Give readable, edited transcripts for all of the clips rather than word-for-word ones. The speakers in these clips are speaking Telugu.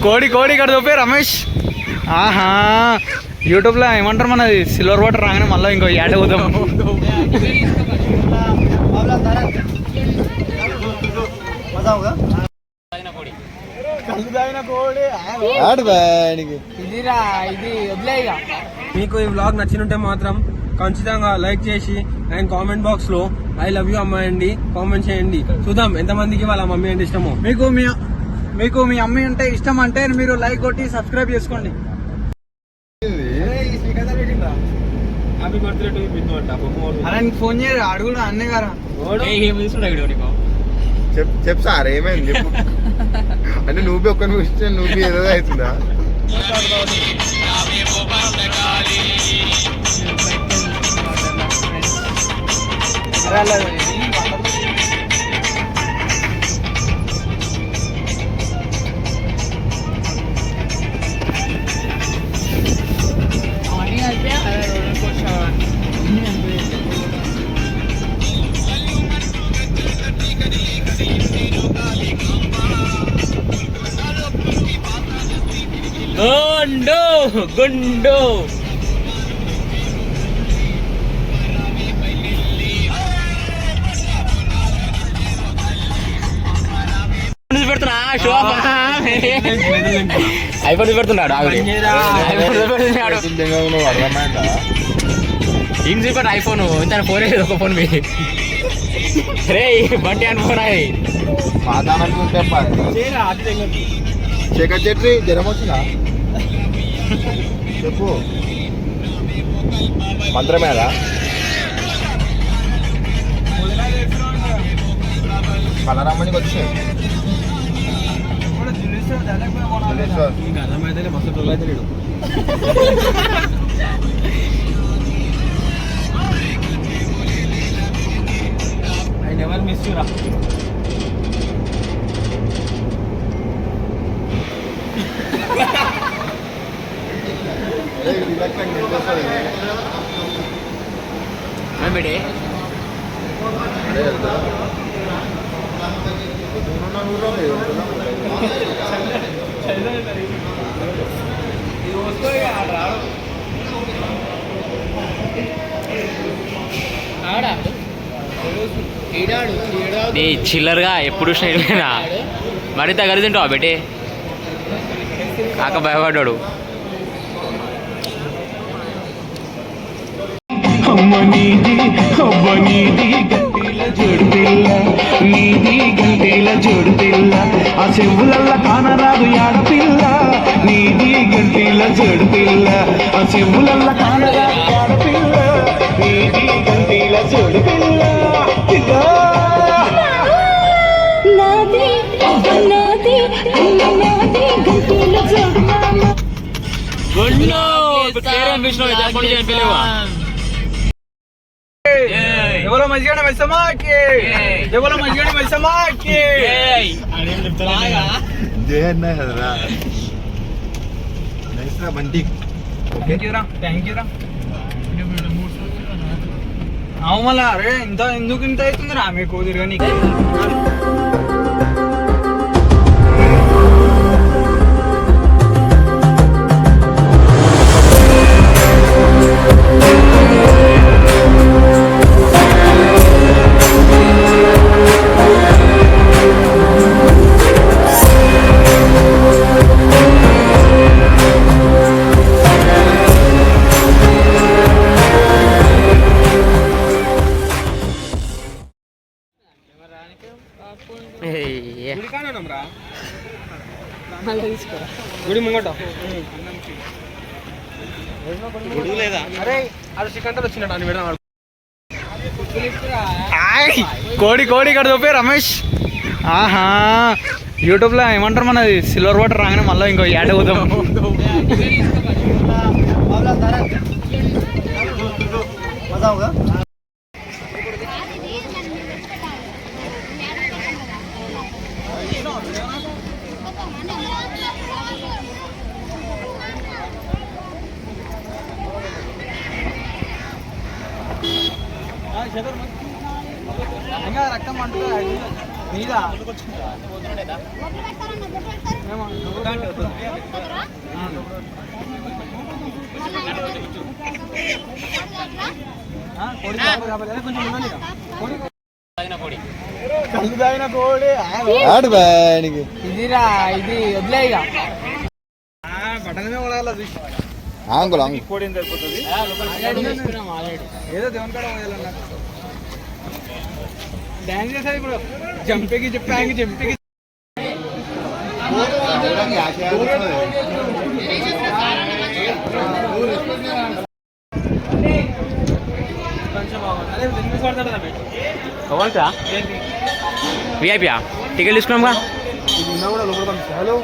కోడి కోడి ఇక్కడ చూపే రమేష్. ఆహా యూట్యూబ్లో ఏమంటారు మనది సిల్వర్ వాటర్ రాగానే మళ్ళీ ఇంకో యాడ్ అవుతాం. మీకు ఈ వ్లాగ్ నచ్చినుంటే మాత్రం ఖచ్చితంగా లైక్ చేసి అండ్ కామెంట్ బాక్స్ లో ఐ లవ్ యూ అమ్మాయి అండి కామెంట్ చేయండి. చూద్దాం ఎంతమందికి వాళ్ళ మమ్మీ అంటే ఇష్టమో. మీకు మీ అమ్మాయి అంటే ఇష్టం అంటే మీరు లైక్ కొట్టి సబ్స్క్రైబ్ చేసుకోండి. హ్యాపీ బర్త్డే టు బిన్ను అంట. అరే ఫోన్ చేయరు అడుగుడు అన్నే గారా చెప్పు సార్ ఏమైంది చెప్పు. అంటే నువ్వు ఒక్క ఇష్టం నువ్వు ఏదో అవుతుందా? గుండు పెడుతున్నా షో ఐఫోన్ పెడుతున్నాడు. ఏం చూపెట్టు ఐఫోన్ ఇంత ఫోన్ లేదు ఒక ఫోన్ మీ రే బండి అని ఫోన్ అయ్యి శేఖర్ చెట్రి జ్వరం వచ్చిందా చెప్పు. మంత్రమేదా కలరమ్మనికి వచ్చి అర్థమైతే మస్తు టోల్ అయితే లేడు. ఐ నెవర్ మిస్ యూ రా. చిల్లరగా ఎప్పుడు స్టైల్నా మరి దగ్గర తింటావా బెటే కాక భయపడ్డాడు. గంటేల జోడు పిల్ల ఆ చెవులల్ల కానరాదు ఆడపిల్ల నీది గంటేల జోడు పిల్ల ఆ చెవులల్ల కానరాదు ఆడపిల్ల నీది గంటేల జోడు పిల్ల ఎవరో మంచిగానే వెళ్తామాకి ఎవరో మంచిగానే వెళ్తామాకి బంటి. థ్యాంక్ యూ రా. అవు మళ్ళా అరే ఇంత ఎందుకు ఇంత అవుతుంది రా మీకు తిరగని. గుడి ముంగట గుడి లేదా? అరే అది సికంటర్ వచ్చినట్టు అని పెడదాం. కోడి కోడి ఇక్కడ చూపే రమేష్. ఆహా యూట్యూబ్లో ఏమంటారు మనది సిల్వర్ వాటర్ రాగానే మళ్ళీ ఇంకో యాడ్ అవుతాం. రక్తం అంటుంది. నీదా కళ్ళు తాగిన కోడి ఇదిరా ఇది వదిలే ఇక పట్టణమే కొడాలి కోడి ఏం సరిపోతుంది ఏదో దేవుని కాడ పోయాలన్నా డాన్స్ చేశారు ఇప్పుడు జంపేకి చెప్పాకి జంపేకి విఐపియా టికెట్ తీసుకున్నాంగా హలో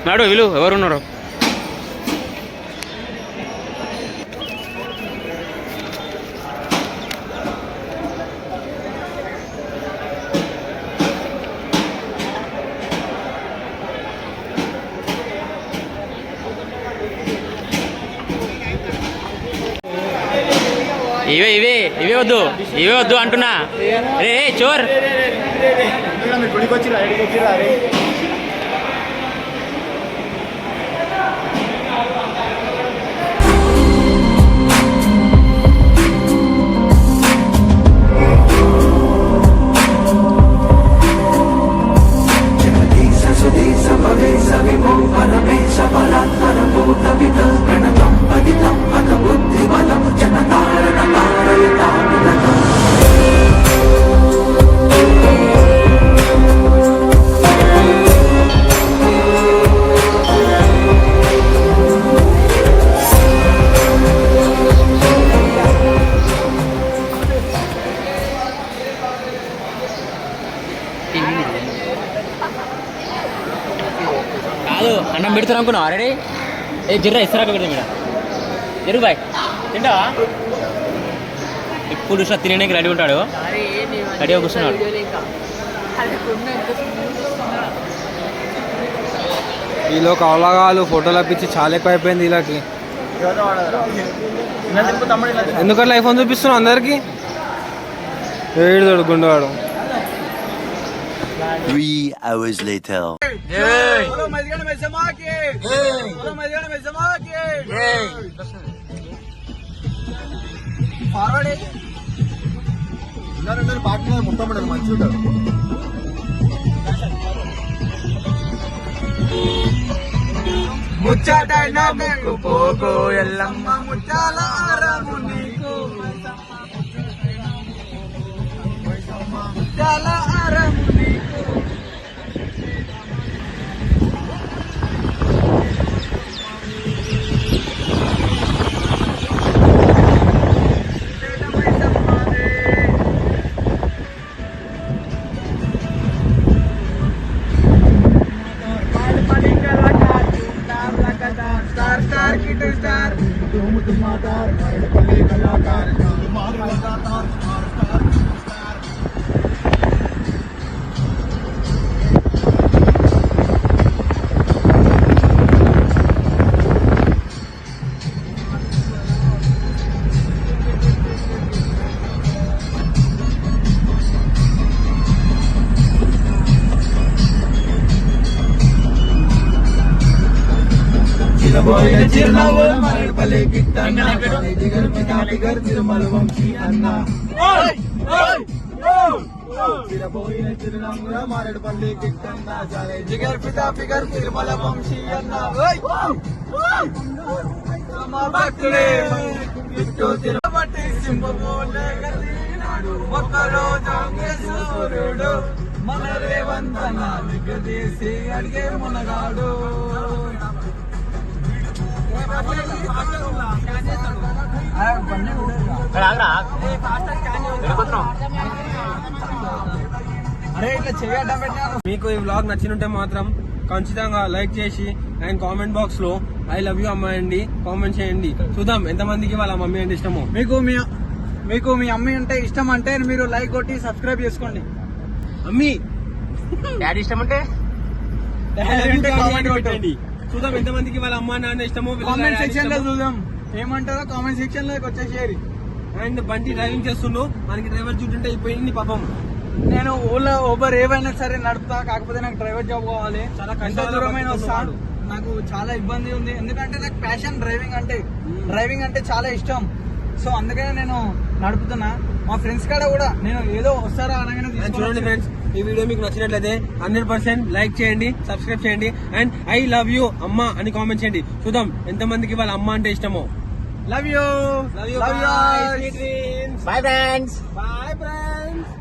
నాడు వీళ్ళు ఎవరున్నారు ఇవే వద్దు అంటున్నా రే చోర్ కాదు అన్నం పెడతారు అనుకున్నావు ఆల్రెడీ ఏ జిర్రా ఇస్తారాక పెడతాం ఇక్కడ జరుగు బాయ్ తింటావా ఇప్పుడు చూసినా తినడానికి రెడీ ఉంటాడు రెడీగా కూర్చున్నాడు వీళ్ళు కవలగాలు ఫోటోలు అప్పించి చాలా ఎక్కువ అయిపోయింది వీళ్ళకి ఎందుకంటే లైఫ్ అని చూపిస్తున్నావు అందరికి ఏడు గుండెవాడు 3 hours later. ముచ్చటైన పోకో ఎల్లమ్మ ముచ్చాల ఆరము నీకు ముచ్చాల ఆరము నీకు చిరునవ్వు మరపలే గిట్టన్న దిగర్ పితా దిగర్ తిరుమల వంశీ అన్న చిరపోయిన చిరునవ్వుల మారడపల్లి గిట్టన్న జాలే జిగర్ పితా ఫిగర్ తిరుమల వంశీ అన్న మా భక్తుడే ఇట్టు తిరుపతి సింహమోలే గతినాడు ఒక్కరోజు సూర్యుడు మన రేవంతన విగదీసి అడిగే మునగాడు మీకు ఈ వ్లాగ్ నచ్చినుంటే మాత్రం ఖచ్చితంగా లైక్ చేసి అండ్ కామెంట్ బాక్స్ లో ఐ లవ్ యూ అమ్మాయండి కామెంట్ చేయండి. చూద్దాం ఎంతమందికి వాళ్ళ మమ్మీ అంటే ఇష్టమో. మీకు మీ అమ్మ అంటే ఇష్టం అంటే మీరు లైక్ కొట్టి సబ్స్క్రైబ్ చేసుకోండి. అమ్మి డాడీ ఇష్టం అంటే కామెంట్ పెట్టండి. చూద్దాం ఎంతమందికి వాళ్ళ అమ్మ నాన్న ఇష్టమో. కామెంట్ సెక్షన్ లో చూద్దాం ఏమంటారో కామెంట్ సెక్షన్ లోకి వచ్చేసేయాలి. అండ్ బండి డ్రైవింగ్ చేస్తుండు, మనకి డ్రైవర్ చూస్తుంటే అయిపోయింది పాపం. నేను ఓలా ఊబర్ ఏవైనా సరే నడుపుతా, కాకపోతే నాకు డ్రైవర్ జాబ్ కావాలి. చాలా ఎంత కష్టాలు దూరమైన వస్తా. పడుతున్నాడు. నాకు చాలా ఇబ్బంది ఉంది, ఎందుకంటే నాకు ప్యాషన్ డ్రైవింగ్ అంటే చాలా ఇష్టం. సో అందుకనే నేను నడుపుతున్నా. మా ఫ్రెండ్స్ కాడ కూడా నేను ఏదో వస్తారా అనగానే చూడండి తీసుకొని ఫ్రెండ్స్, ఈ వీడియో మీకు నచ్చినట్లయితే 100% లైక్ చేయండి, సబ్స్క్రైబ్ చేయండి అండ్ ఐ లవ్ యూ అమ్మ అని కామెంట్ చేయండి. చూద్దాం ఎంతమందికి వాళ్ళ అమ్మ అంటే ఇష్టమో. Love you. Love you. Bye. Sweet dreams. Bye friends. Bye friends.